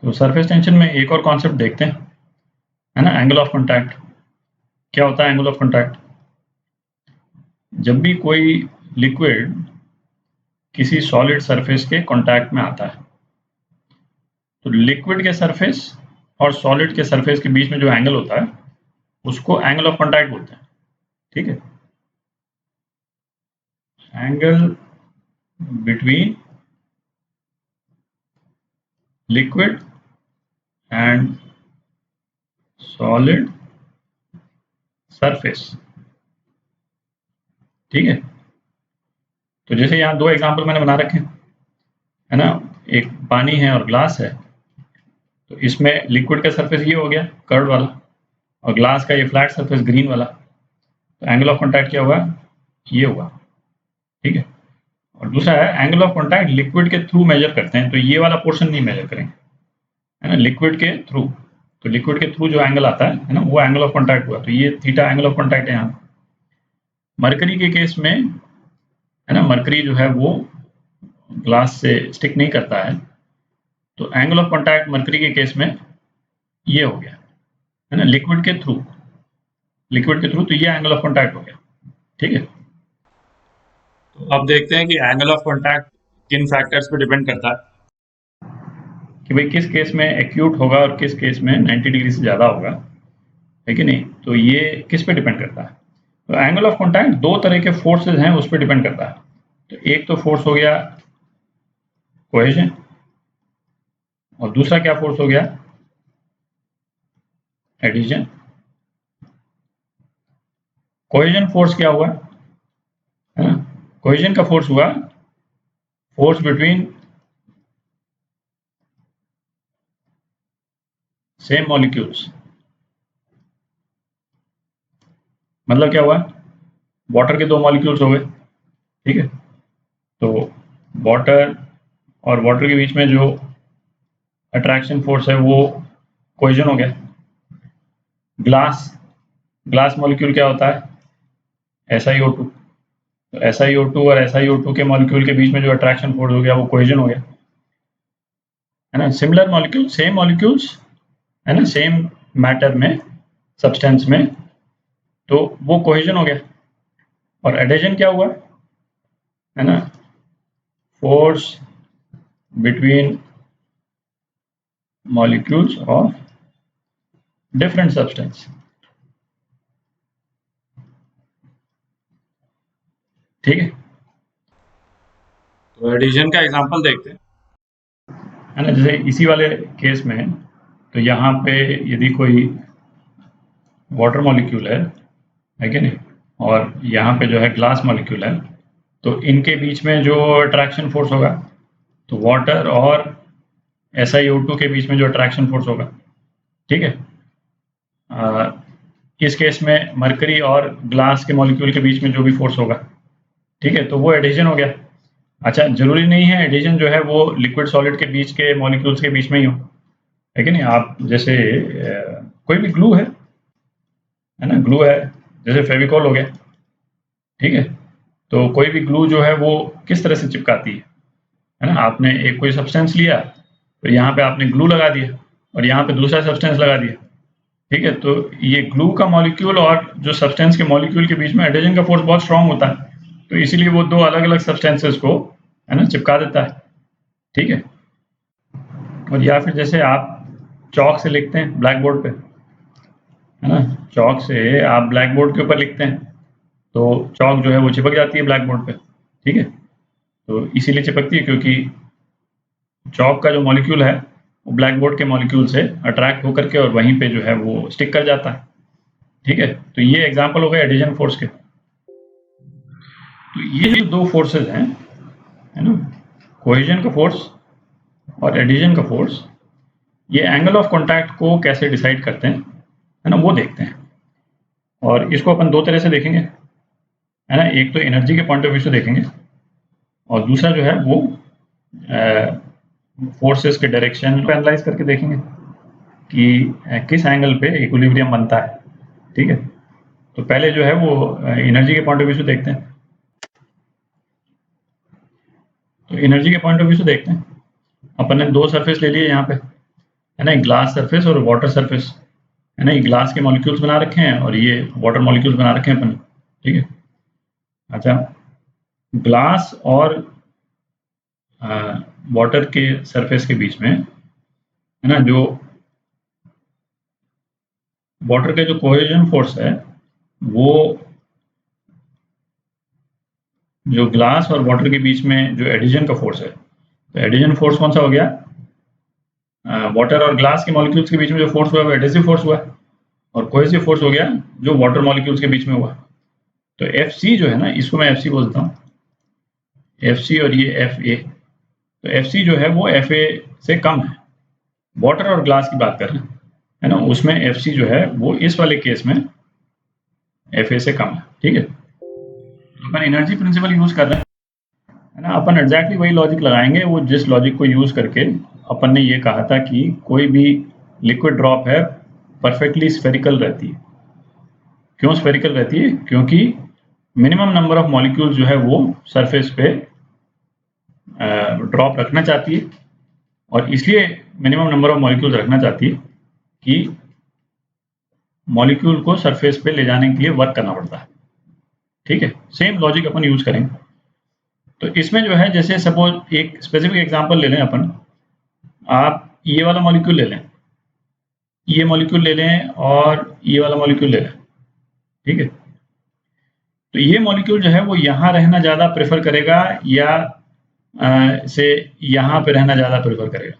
तो surface tension में एक और कॉन्सेप्ट देखते हैं, है ना, एंगल ऑफ कॉन्टैक्ट। क्या होता है एंगल ऑफ कॉन्टैक्ट? जब भी कोई लिक्विड किसी सॉलिड सरफेस के कांटेक्ट में आता है, तो लिक्विड के सरफेस और सॉलिड के सरफेस के बीच में जो एंगल होता है उसको एंगल ऑफ कॉन्टैक्ट बोलते हैं। ठीक है, angle between liquid and solid surface. ठीक है, तो जैसे यहाँ दो एग्जांपल मैंने बना रखे हैं, है ना, एक पानी है और ग्लास है। तो इसमें लिक्विड का सरफेस ये हो गया कर्व वाला, और ग्लास का ये फ्लैट सरफेस ग्रीन वाला। तो एंगल ऑफ कॉन्टैक्ट क्या हुआ? ये हुआ। ठीक है, और दूसरा है एंगल ऑफ कॉन्टैक्ट लिक्विड के थ्रू मेजर करते हैं, तो ये वाला पोर्शन नहीं मेजर करेंगे, है ना, लिक्विड के थ्रू। तो लिक्विड के थ्रू जो एंगल आता है ना, वो एंगल ऑफ कॉन्टैक्ट हुआ। तो ये थीटा एंगल ऑफ कॉन्टैक्ट है यहाँ। मरकरी के केस में, है ना, मरकरी जो है वो ग्लास से स्टिक नहीं करता है, तो एंगल ऑफ कॉन्टैक्ट मरकरी के केस में ये हो गया, है ना, लिक्विड के थ्रू, तो ये एंगल ऑफ कॉन्टैक्ट हो गया। ठीक है, तो अब देखते हैं कि एंगल ऑफ कॉन्टैक्ट किन फैक्टर्स पे डिपेंड करता है, कि भाई किस केस में एक्यूट होगा और किस केस में 90 डिग्री से ज़्यादा होगा, है कि नहीं। तो ये किस पे डिपेंड करता है? तो एंगल ऑफ कॉन्टैक्ट दो तरह के फोर्सेज हैं उस पर डिपेंड करता है। तो एक तो फोर्स हो गया कोहेजन, और दूसरा क्या फोर्स हो गया? एडिशन। कोहेजन फोर्स क्या हुआ, है ना, कोहेजन का फोर्स हुआ फोर्स बिटवीन सेम मॉलिक्यूल्स। मतलब क्या हुआ? वाटर के दो मॉलिक्यूल्स हो गए, ठीक है, तो वाटर और वाटर के बीच में जो अट्रैक्शन फोर्स है वो कोहेजन हो गया। ग्लास मॉलिक्यूल क्या होता है? SiO2। तो SiO2 और SiO2 के मॉलिक्यूल के बीच में जो अट्रैक्शन फोर्स हो गया वो कोहेजन हो गया, है ना। सिमिलर मॉलिक्यूल, सेम मॉलिक्यूल्स, है ना, सेम मैटर में, सब्सटेंस में, तो वो कोहेजन हो गया। और एडेजन क्या हुआ, है ना, force between molecules of different substance. ठीक है, तो एडिशन का एग्जांपल देखते हैं, है ना। जैसे इसी वाले केस में, तो यहाँ पे यदि कोई वाटर मॉलिक्यूल है कि नहीं, और यहाँ पे जो है ग्लास मॉलिक्यूल है, तो इनके बीच में जो अट्रैक्शन फोर्स होगा, तो वाटर और SiO2 के बीच में जो अट्रैक्शन फोर्स होगा, ठीक है, इस केस में मरकरी और ग्लास के मॉलिक्यूल के बीच में जो भी फोर्स होगा, ठीक है, तो वो एडिशन हो गया। अच्छा, जरूरी नहीं है एडिशन जो है वो लिक्विड सॉलिड के बीच के मॉलिक्यूल्स के बीच में ही हो, है कि नहीं। आप जैसे कोई भी ग्लू है ना, ग्लू है, जैसे फेविकॉल हो गया, ठीक है, तो कोई भी ग्लू जो है वो किस तरह से चिपकाती है ना। आपने एक कोई सब्सटेंस लिया, तो यहाँ पे आपने ग्लू लगा दिया और यहाँ पे दूसरा सब्सटेंस लगा दिया, ठीक है, तो ये ग्लू का मॉलिक्यूल और जो सब्सटेंस के मॉलिक्यूल के बीच में एडिशन का फोर्स बहुत स्ट्रांग होता है, तो इसीलिए वो दो अलग अलग सब्सटेंसेस को, है ना, चिपका देता है। ठीक है, और या फिर जैसे आप चौक से लिखते हैं ब्लैक बोर्ड पे, है ना, चौक से आप ब्लैक बोर्ड के ऊपर लिखते हैं, तो चौक जो है वो चिपक जाती है ब्लैक बोर्ड पे, ठीक है, तो इसीलिए चिपकती है क्योंकि चौक का जो मॉलिक्यूल है वो ब्लैक बोर्ड के मॉलिक्यूल से अट्रैक्ट होकर के और वहीं पे जो है वो स्टिक कर जाता है। ठीक है, तो ये एग्जांपल हो गए एडिशन फोर्स के। तो ये जो दो फोर्सेस हैं, है ना, कोहेजन का फोर्स और एडिशन का फोर्स, ये एंगल ऑफ कॉन्टैक्ट को कैसे डिसाइड करते हैं, है ना, वो देखते हैं। और इसको अपन दो तरह से देखेंगे, है ना, एक तो एनर्जी के पॉइंट ऑफ व्यू से देखेंगे, और दूसरा जो है वो फोर्सेस के डायरेक्शन को एनालाइज करके देखेंगे कि किस एंगल पे इक्विलिब्रियम बनता है। ठीक है, तो पहले जो है वो एनर्जी के पॉइंट ऑफ व्यू से देखते हैं। तो एनर्जी के पॉइंट ऑफ व्यू से देखते हैं, अपन ने दो सरफेस ले लिए यहाँ पे, है ना, ग्लास सरफेस और वाटर सरफेस, है ना, ये ग्लास के मॉलिक्यूल्स बना रखे हैं और ये वाटर मॉलिक्यूल्स बना रखे हैं अपन। ठीक है। अच्छा, ग्लास और वाटर के सरफेस के बीच में, है ना, जो वाटर का जो कोहेजन फोर्स है वो जो ग्लास और वाटर के बीच में जो एडिशन का फोर्स है, तो एडिशन फोर्स कौन सा हो गया, वाटर और ग्लास के मॉलिक्यूल्स के बीच में जो फोर्स हुआ वो एडिसिव फोर्स हुआ, और कोहेसिव फोर्स हो गया जो वाटर मॉलिक्यूल्स के बीच में हुआ। तो एफ सी जो है ना, इसको मैं एफ सी बोलता हूँ, एफ सी और ये एफ ए। तो एफ सी जो है वो एफ ए से कम है, वाटर और ग्लास की बात कर रहे हैं, है ना, उसमें एफ सी जो है वो इस वाले केस में एफ ए से कम है। ठीक है। अपन एनर्जी प्रिंसिपल यूज कर रहे हैं, है ना, अपन एग्जैक्टली वही लॉजिक लगाएंगे, वो जिस लॉजिक को यूज करके अपन ने ये कहा था कि कोई भी लिक्विड ड्रॉप है परफेक्टली स्फेरिकल रहती है। क्यों स्फेरिकल रहती है? क्योंकि मिनिमम नंबर ऑफ मॉलिक्यूल्स जो है वो सरफेस पे ड्रॉप रखना चाहती है, और इसलिए मिनिमम नंबर ऑफ मॉलिक्यूल्स रखना चाहती है कि मॉलिक्यूल को सरफेस पे ले जाने के लिए वर्क करना पड़ता है। ठीक है, सेम लॉजिक अपन यूज करेंगे। तो इसमें जो है, जैसे सपोज एक स्पेसिफिक एग्जांपल ले लें अपन, आप ये वाला मॉलिक्यूल ले लें, ये मॉलिक्यूल ले लें और ये वाला मॉलिक्यूल ले लें। ठीक है। तो ये मॉलिक्यूल जो है वो यहाँ रहना ज़्यादा प्रेफर करेगा या से यहाँ पे रहना ज़्यादा प्रेफर करेगा?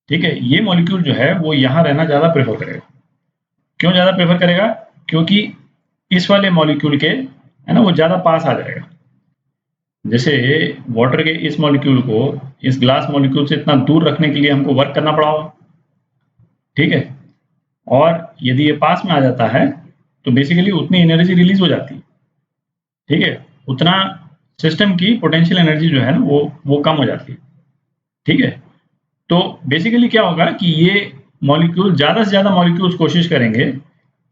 ठीक है, ये मॉलिक्यूल जो है वो यहाँ रहना ज़्यादा प्रेफर करेगा। क्यों ज़्यादा प्रेफर करेगा? क्योंकि इस वाले मॉलिक्यूल के, है ना, वो ज़्यादा पास आ जाएगा। जैसे वाटर के इस मॉलिक्यूल को इस ग्लास मॉलिक्यूल से इतना दूर रखने के लिए हमको वर्क करना पड़ा होगा। ठीक है, और यदि ये पास में आ जाता है तो बेसिकली उतनी एनर्जी रिलीज हो जाती है। ठीक है, उतना सिस्टम की पोटेंशियल एनर्जी जो है ना वो कम हो जाती है। ठीक है, तो बेसिकली क्या होगा कि ये मॉलिक्यूल, ज़्यादा से ज़्यादा मॉलिक्यूल्स कोशिश करेंगे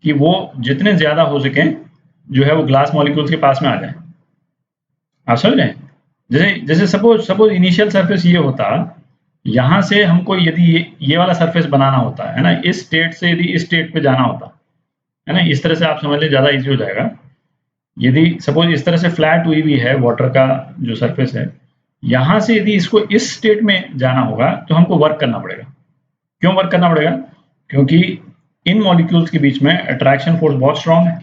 कि वो जितने ज़्यादा हो सकें जो है वो ग्लास मॉलिक्यूल्स के पास में आ जाए। आप समझ रहे हैं? जैसे जैसे सपोज इनिशियल सरफेस ये होता, यहाँ से हमको यदि ये वाला सरफेस बनाना होता है ना, इस स्टेट से यदि इस स्टेट पे जाना होता है ना, इस तरह से आप समझ लें ज़्यादा इजी हो जाएगा। यदि सपोज इस तरह से फ्लैट हुई भी है वाटर का जो सरफेस है, यहाँ से यदि इसको इस स्टेट में जाना होगा तो हमको वर्क करना पड़ेगा। क्यों वर्क करना पड़ेगा? क्योंकि इन मॉलिक्यूल्स के बीच में अट्रैक्शन फोर्स बहुत स्ट्रांग है।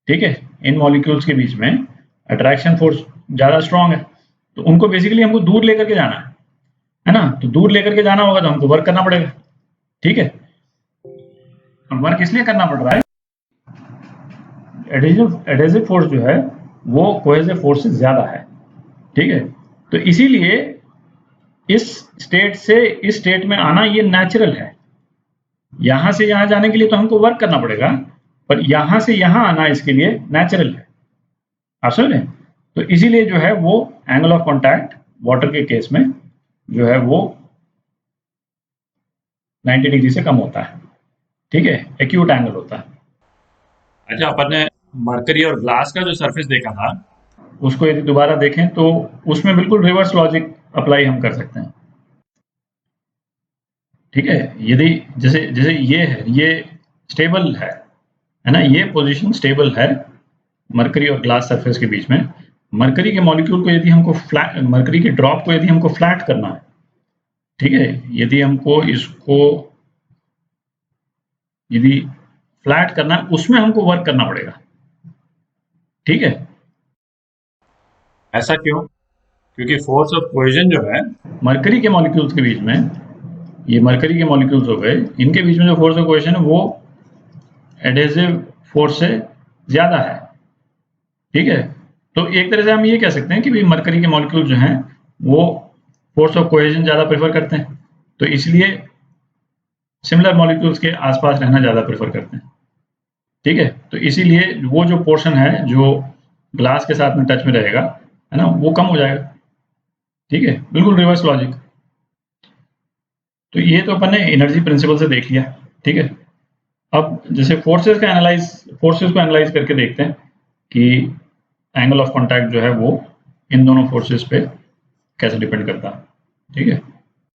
ठीक है, इन मॉलिक्यूल्स के बीच में अट्रैक्शन फोर्स ज़्यादा स्ट्रांग है, तो उनको बेसिकली हमको दूर लेकर के जाना है ना, तो दूर लेकर के जाना होगा तो हमको वर्क करना पड़ेगा। ठीक है, और वर्क इसलिए करना पड़ रहा है, एडेसिव फोर्स जो है वो कोहेसिव फोर्स से ज़्यादा है। ठीक है, तो इसीलिए इस स्टेट से इस स्टेट में आना ये नेचुरल है। यहाँ से यहाँ जाने के लिए तो हमको वर्क करना पड़ेगा, पर यहाँ से यहाँ आना इसके लिए नेचुरल है। आप समझ रहे हैं? तो इसीलिए जो है वो एंगल ऑफ कॉन्टैक्ट वाटर के केस में जो है वो 90 डिग्री से कम होता है। ठीक है, एक्यूट एंगल होता है। अच्छा, अपन ने मरकरी और ग्लास का जो सरफेस देखा था, उसको यदि दोबारा देखें तो उसमें बिल्कुल रिवर्स लॉजिक अप्लाई हम कर सकते हैं। ठीक है, यदि जैसे जैसे ये है, ये स्टेबल है ना, ये पोजीशन स्टेबल है मरकरी और ग्लास सरफेस के बीच में। मरकरी के मॉलिक्यूल को यदि हमको फ्लैट, मरकरी के ड्रॉप को यदि हमको फ्लैट करना है, ठीक है, यदि हमको इसको यदि फ्लैट करना है, उसमें हमको वर्क करना पड़ेगा। ठीक है, ऐसा क्यों? क्योंकि फोर्स ऑफ कोहेजन जो है मरकरी के मॉलिक्यूल्स के बीच में, ये मरकरी के मॉलिक्यूल्स हो गए, इनके बीच में जो फोर्स ऑफ कोहेजन है वो एडेसिव फोर्स से ज़्यादा है। ठीक है, तो एक तरह से हम ये कह सकते हैं कि भाई मरकरी के मॉलिक्यूल जो हैं वो फोर्स ऑफ कोहेजन ज़्यादा प्रेफर करते हैं, तो इसलिए सिमिलर मॉलिक्यूल्स के आसपास रहना ज़्यादा प्रेफर करते हैं। ठीक है, तो इसीलिए वो जो पोर्शन है जो ग्लास के साथ में टच में रहेगा, है ना, वो कम हो जाएगा। ठीक है, बिल्कुल रिवर्स लॉजिक। तो ये तो अपन ने एनर्जी प्रिंसिपल से देख लिया। ठीक है, अब जैसे फोर्सेस को एनालाइज करके देखते हैं कि एंगल ऑफ कांटेक्ट जो है वो इन दोनों फोर्सेस पे कैसे डिपेंड करता है। ठीक है।